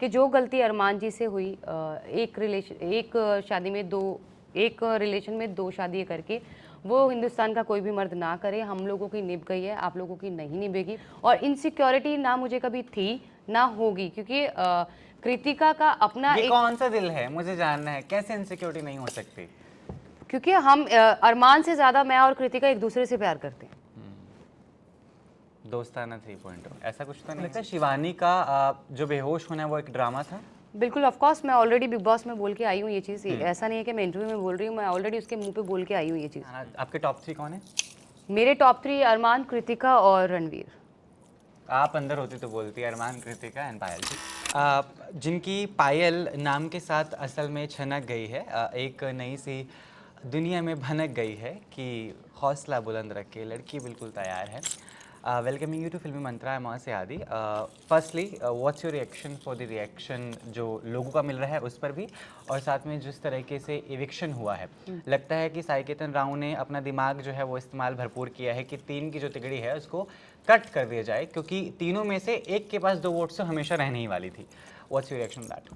कि जो गलती अरमान जी से हुई एक रिलेशन में दो शादी करके, वो हिंदुस्तान का कोई भी मर्द ना करे। हम लोगों की निभ गई है, आप लोगों की नहीं निभेगी। और इनसिक्योरिटी ना मुझे कभी थी ना होगी, क्योंकि कृतिका का अपना ये एक, कौन सा दिल है, मुझे जानना है, कैसे इनसिक्योरिटी नहीं हो सकती? क्योंकि हम अरमान से ज्यादा मैं और कृतिका एक दूसरे से प्यार करते हैं। दोस्ताना 3.0 ऐसा कुछ तो नहीं लगता शिवानी का जो बेहोश होना है वो एक ड्रामा था? बिल्कुल, ऑफ कोर्स मैं ऑलरेडी बिग बॉस में बोल के आई हूँ ये चीज़। ऐसा नहीं है कि मैं इंटरव्यू में बोल रही हूँ, मैं ऑलरेडी उसके मुंह पे बोल के आई हूँ ये चीज़। आपके टॉप 3 कौन है? मेरे टॉप 3 अरमान, कृतिका और रणवीर। आप अंदर होती तो बोलती अरमान, कृतिका एंड पायल जी। जिनकी पायल नाम के साथ असल में छनक गई है, एक नई सी दुनिया में भनक गई है कि हौसला बुलंद रख के लड़की बिल्कुल तैयार है। वेलकमिंग यू टू फिल्मी मंत्रा, आई एम से आदि। Firstly what's your reaction for the reaction जो लोगों का मिल रहा है उस पर भी, और साथ में जिस तरीके से इविक्शन हुआ है, लगता है कि साई केतन राव ने अपना दिमाग जो है वो इस्तेमाल भरपूर किया है कि 3 की जो तिगड़ी है उसको कट कर दिया जाए, क्योंकि तीनों में से एक के पास 2 वोट्स तो हमेशा रहने ही वाली थी। What's your reaction that?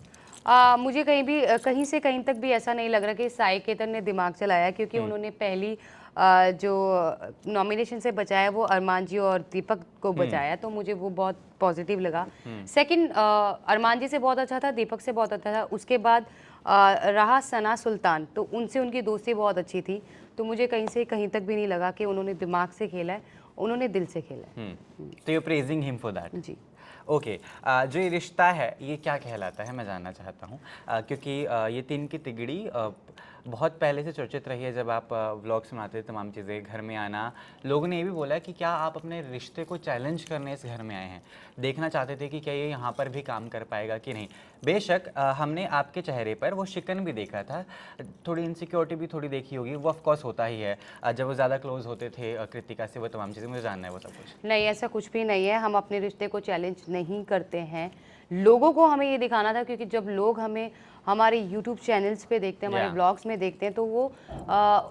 मुझे कहीं से कहीं तक भी ऐसा नहीं लग रहा कि साई केतन ने दिमाग चलाया, क्योंकि उन्होंने पहली जो नॉमिनेशन से बचाया वो अरमान जी और दीपक को बचाया, तो मुझे वो बहुत पॉजिटिव लगा। सेकंड, अरमान जी से बहुत अच्छा था, दीपक से बहुत अच्छा था। उसके बाद रहा सना सुल्तान, तो उनसे उनकी दोस्ती बहुत अच्छी थी। तो मुझे कहीं से कहीं तक भी नहीं लगा कि उन्होंने दिमाग से खेला है, उन्होंने दिल से खेला है। तो you praising him for that? जी। ओके। जो ये रिश्ता है ये क्या कहलाता है, मैं जानना चाहता हूँ, क्योंकि ये 3 की तिगड़ी बहुत पहले से चर्चित रही है। जब आप व्लॉग्स में आते थे, तमाम चीज़ें, घर में आना, लोगों ने ये भी बोला कि क्या आप अपने रिश्ते को चैलेंज करने इस घर में आए हैं, देखना चाहते थे कि क्या ये यहाँ पर भी काम कर पाएगा कि नहीं। बेशक हमने आपके चेहरे पर वो शिकन भी देखा था, थोड़ी इनसिक्योरिटी भी थोड़ी देखी होगी, वो ऑफकोर्स होता ही है जब वो ज़्यादा क्लोज होते थे कृतिका से, वो तमाम चीज़ें मुझे जानना है वो सब कुछ। नहीं, ऐसा कुछ भी नहीं है। हम अपने रिश्ते को चैलेंज नहीं करते हैं। लोगों को हमें ये दिखाना था, क्योंकि जब लोग हमें हमारे यूट्यूब चैनल्स पे देखते हैं, हमारे या ब्लॉग्स में देखते हैं, तो वो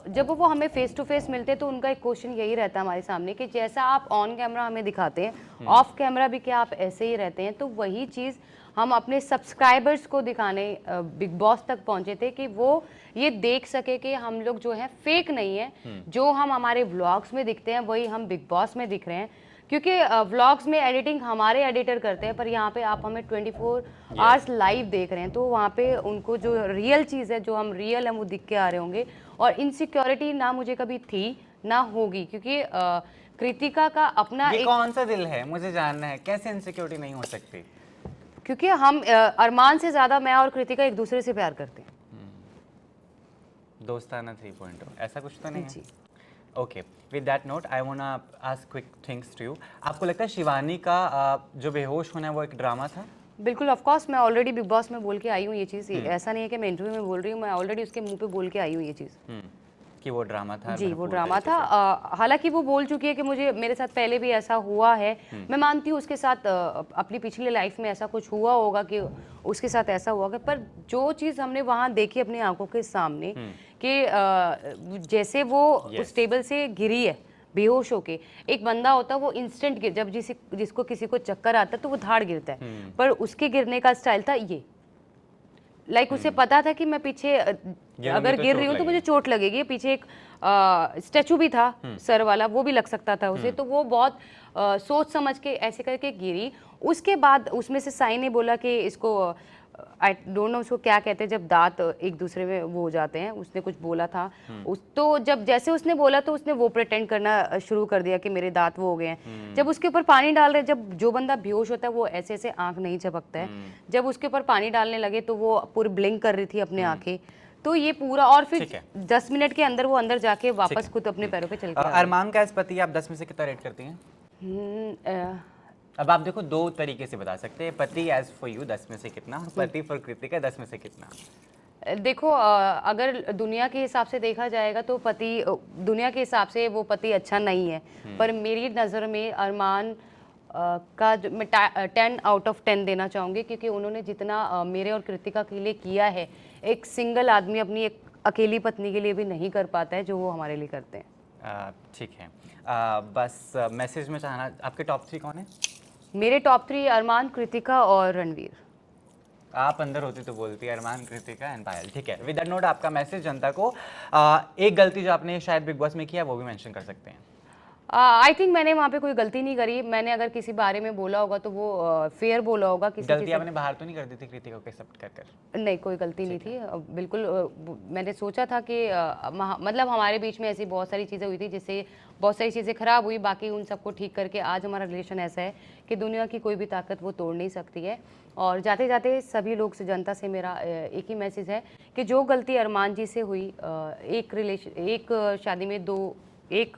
जब वो हमें फेस टू फेस मिलते हैं तो उनका एक क्वेश्चन यही रहता है हमारे सामने कि जैसा आप ऑन कैमरा हमें दिखाते हैं, ऑफ कैमरा भी क्या आप ऐसे ही रहते हैं? तो वही चीज़ हम अपने सब्सक्राइबर्स को दिखाने बिग बॉस तक पहुंचे थे, कि वो ये देख सके कि हम लोग जो है फेक नहीं है। जो हम हमारे व्लॉग्स में दिखते हैं वही हम बिग बॉस में दिख रहे हैं, क्योंकि व्लॉग्स में एडिटिंग हमारे एडिटर करते हैं, पर यहाँ पे आप हमें 24 आवर्स लाइव देख रहे हैं, तो वहाँ पे उनको जो रियल चीज़ है, जो हम रियल हैं, वो दिख के आ रहे होंगे। और इनसिक्योरिटी ना मुझे कभी थी ना होगी, क्योंकि कृतिका का अपना ये एक, कौन सा दिल है, मुझे जानना है, कैसे इनसिक्योरिटी नहीं हो सकती? क्योंकि हम अरमान से ज़्यादा मैं और कृतिका एक दूसरे से प्यार करते हैं। दोस्ताना 3.0 ऐसा कुछ तो नहीं है? जी। Okay, with that note I want ask quick things to you. आपको लगता है शिवानी का जो बेहोश होना है वो एक ड्रामा था? बिल्कुल, ऑफ कोर्स मैं ऑलरेडी बिग बॉस में बोल के आई हूँ ये चीज़। ऐसा नहीं है कि मैं इंटरव्यू में बोल रही हूँ, मैं ऑलरेडी उसके मुंह पे बोल के आई हूँ ये चीज़। कि वो ड्रामा था जी, वो भरपूर ड्रामा तरीके था। से। हालाँकि वो बोल चुकी है कि मुझे मेरे साथ पहले भी ऐसा हुआ है। मैं मानती हूँ उसके साथ अपनी पिछली लाइफ में ऐसा कुछ हुआ होगा कि उसके साथ ऐसा हुआ होगा, पर जो चीज़ हमने वहाँ देखी अपनी आँखों के सामने कि जैसे वो उस यस। टेबल से गिरी है, बेहोश होके। एक बंदा होता है वो इंस्टेंट गिर, जब जिसको किसी को चक्कर आता है तो वो धाड़ गिरता है, पर उसके गिरने का स्टाइल था ये। उसे पता था कि मैं पीछे गिरूंगी अगर तो गिर रही चोट हूँ तो मुझे लगेगी। चोट लगेगी। पीछे एक स्टैचू भी था सर वाला, वो भी लग सकता था उसे, तो वो बहुत सोच समझ के ऐसे करके गिरी। उसके बाद उसमें से साई ने बोला कि इसको आई डोंट नो उसको क्या कहते हैं, जब दांत एक दूसरे में वो हो जाते हैं, उसने कुछ बोला था। उस तो जब जैसे उसने बोला तो उसने वो प्रिटेंड करना शुरू कर दिया कि मेरे दांत वो हो गए हैं। जब उसके ऊपर पानी डाल रहे, जब जो बंदा बेहोश होता है वो ऐसे ऐसे आंख नहीं झपकता है, जब उसके ऊपर पानी डालने लगे तो वो पूरी ब्लिंक कर रही थी अपने आंखें। तो ये पूरा, और फिर ठीक है। 10 मिनट के अंदर वो अंदर जाके ठीक वापस है। खुद अपने पैरों पे चल के आ गई। अरमान का एज पति आप 10 में से कितना रेट करती हैं? अब आप देखो, 2 तरीके से बता सकते हैं, पति एज फॉर यू 10 में से कितना, और पति फॉर कृतिका 10 में से कितना? देखो, अगर दुनिया के हिसाब से देखा जाएगा तो दुनिया के हिसाब से वो पति अच्छा नहीं है, पर मेरी नज़र में अरमान का मैं 10 आउट ऑफ 10 देना चाहूँगी, क्योंकि उन्होंने जितना मेरे और कृतिका के लिए किया है, एक सिंगल आदमी अपनी एक अकेली पत्नी के लिए भी नहीं कर पाता है जो वो हमारे लिए करते हैं। ठीक है। बस मैसेज में चाहना, आपके टॉप 3 कौन है? मेरे टॉप 3 अरमान, कृतिका और रणवीर। आप अंदर होती तो बोलती अरमान, कृतिका एंड पायल, ठीक है। विद दैट नोट आपका मैसेज जनता को, एक गलती जो आपने शायद बिग बॉस में किया वो भी मेंशन कर सकते हैं। आई थिंक मैंने वहाँ पे कोई गलती नहीं करी। मैंने अगर किसी बारे में बोला होगा तो वो फेयर बोला होगा। किसी गलती चीज़ आपने बाहर तो नहीं कर दी थी कृतिका को एक्सेप्ट कर कर? नहीं, कोई गलती नहीं थी। बिल्कुल मैंने सोचा था कि मतलब हमारे बीच में ऐसी बहुत सारी चीज़ें हुई थी जिससे बहुत सारी चीज़ें ख़राब हुई। बाकी उन सबको ठीक करके आज हमारा रिलेशन ऐसा है कि दुनिया की कोई भी ताकत वो तोड़ नहीं सकती है। और जाते-जाते सभी लोग से, जनता से मेरा एक ही मैसेज है कि जो गलती अरमान जी से हुई, एक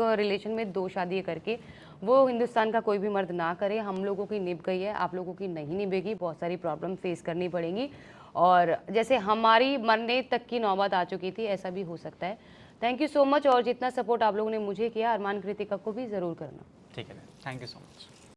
रिलेशन में 2 शादी करके, वो हिंदुस्तान का कोई भी मर्द ना करे। हम लोगों की निभ गई है, आप लोगों की नहीं निभेगी। बहुत सारी प्रॉब्लम फेस करनी पड़ेंगी और जैसे हमारी मरने तक की नौबत आ चुकी थी, ऐसा भी हो सकता है। Thank you so much. और जितना सपोर्ट आप लोगों ने मुझे किया, अरमान कृतिका को भी ज़रूर करना। ठीक है, थैंक यू सो मच।